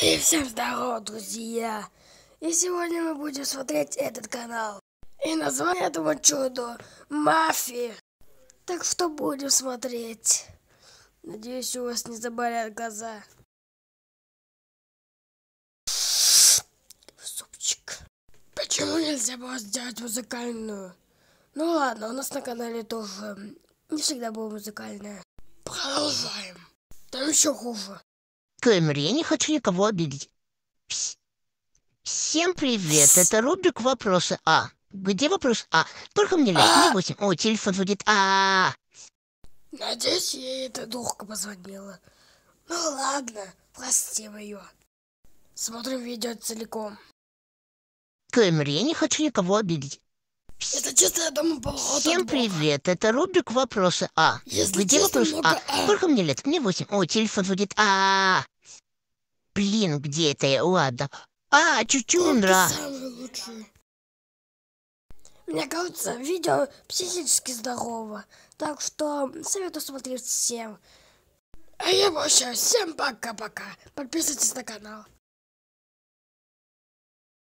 И всем здорово, друзья! И сегодня мы будем смотреть этот канал. И название этого чуда Мафи. Так что будем смотреть. Надеюсь, у вас не заболят глаза. Супчик. Почему нельзя было сделать музыкальную? Ну ладно, у нас на канале тоже не всегда было музыкальное. Продолжаем. Там еще хуже. Кэмер, я не хочу никого обидеть. Всем привет, это рубрик «Вопросы А». Где вопрос А? Только мне лет, мне 8. О, телефон будет Надеюсь, ей эта дурка позвонила. Ну ладно, простим ее. Смотрим видео целиком. Кэмер, я не хочу никого обидеть. Это чисто, я думаю, поход Всем от Бога. привет, это рубрик «Вопросы А». Если Где честно, вопрос много Только мне лет, мне 8. О, телефон будет Блин, где это я? Ладно. Чучундра. самый лучший. Мне кажется, видео психически здорово. Так что советую смотреть всем. А я прощаюсь. Всем пока-пока. Подписывайтесь на канал.